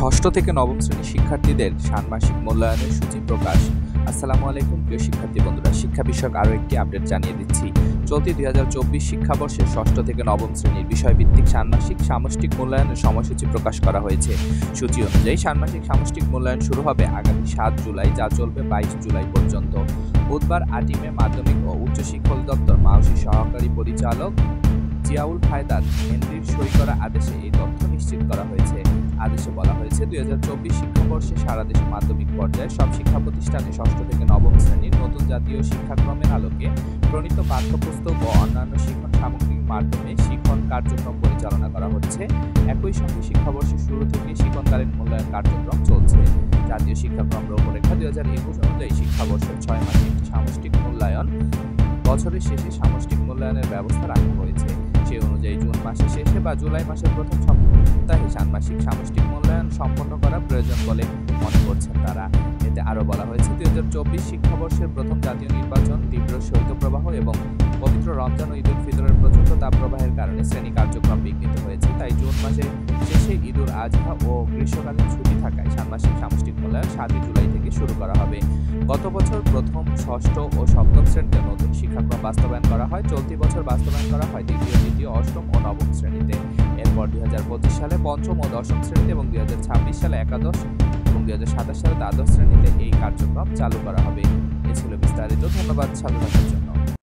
ষষ্ঠ থেকে নবম শ্রেণীর শিক্ষার্থীদের ষান্মাসিক মূল্যায়নের সূচি প্রকাশ। আসসালামু আলাইকুম প্রিয় শিক্ষার্থী বন্ধুরা, শিক্ষা বিষয়ক আরও একটি আপডেট জানিয়ে দিচ্ছি। চলতি 2024 শিক্ষাবর্ষে ষষ্ঠ থেকে নবম শ্রেণীর বিষয়ভিত্তিক ষান্মাসিক সামষ্টিক মূল্যায়নের সময়সূচি প্রকাশ করা হয়েছে। সূচি অনুযায়ী ষান্মাসিক সামষ্টিক মূল্যায়ন শুরু হবে আগামী 7 জুলাই, যা চলবে 22 জুলাই পর্যন্ত। বুধবার 8 মে মাধ্যমিক ও উচ্চশিক্ষা অধিদপ্তর মাওসী সহকারী পরিচালক জিয়াউল ফায়দার হেনরির সই করা আদেশে এই তথ্য নিশ্চিত করা হয়েছে। আদেশে বলা হয়েছে, 2024 শিক্ষাবর্ষে সারা দেশে মাধ্যমিক পর্যায়ে সব শিক্ষা প্রতিষ্ঠানে ষষ্ঠ থেকে নবম শ্রেণীর নতুন জাতীয় শিক্ষাক্রমের আলোকে প্রণীত পাঠ্যপুস্তক ও অন্যান্য শিক্ষণ সামগ্রীর মাধ্যমে শিক্ষণ কার্যক্রম পরিচালনা করা হচ্ছে। একই সঙ্গে শিক্ষাবর্ষের শুরু থেকে শিক্ষণকালীন মূল্যায়ন কার্যক্রম চলছে। জাতীয় শিক্ষাক্রম রূপরেখা 2021 অনুযায়ী শিক্ষাবর্ষের 6 মাসে একটি সামষ্টিক মূল্যায়ন, বছরের শেষে সামষ্টিক মূল্যায়নের ব্যবস্থা রাখা হয়েছে। সেই অনুযায়ী জুন মাসের শেষে বা জুলাই মাসের প্রথম সপ্তাহে ষান্মাসিক সামষ্টিক মূল্যায়ন সম্পন্ন করা প্রয়োজন বলে মনে করছেন তারা। এতে আরও বলা হয়েছে, 2024 শিক্ষাবর্ষের প্রথম জাতীয় নির্বাচন, তীব্র শৈত্যপ্রবাহ এবং পবিত্র রমজান ও ঈদ উল ফিতরের প্রচণ্ড তাপপ্রবাহের কারণে শ্রেণী কার্যক্রম বিঘ্নিত হয়েছে। তাই জুন মাসের শেষে ঈদ উল আজহা ও গ্রীষ্মকালীন ছুটি থাকায় ষান্মাসিক সামষ্টিক মূল্যায়ন 7 জুলাই থেকে শুরু করা হবে। গত বছর প্রথম, ষষ্ঠ ও সপ্তম শ্রেণীতে নতুন শিক্ষাক্রম বাস্তবায়ন করা হয়। চলতি বছর বাস্তবায়ন করা হয় দ্বিতীয়, অষ্টম ও নবম শ্রেণীতে। এরপর 2025 সালে পঞ্চম ও দশম শ্রেণীতে এবং 2026 সালে একাদশ এবং 2027 সালে দ্বাদশ শ্রেণীতে এই কার্যক্রম চালু করা হবে। এ ছিল বিস্তারিত। ধন্যবাদ সাথে থাকার জন্য।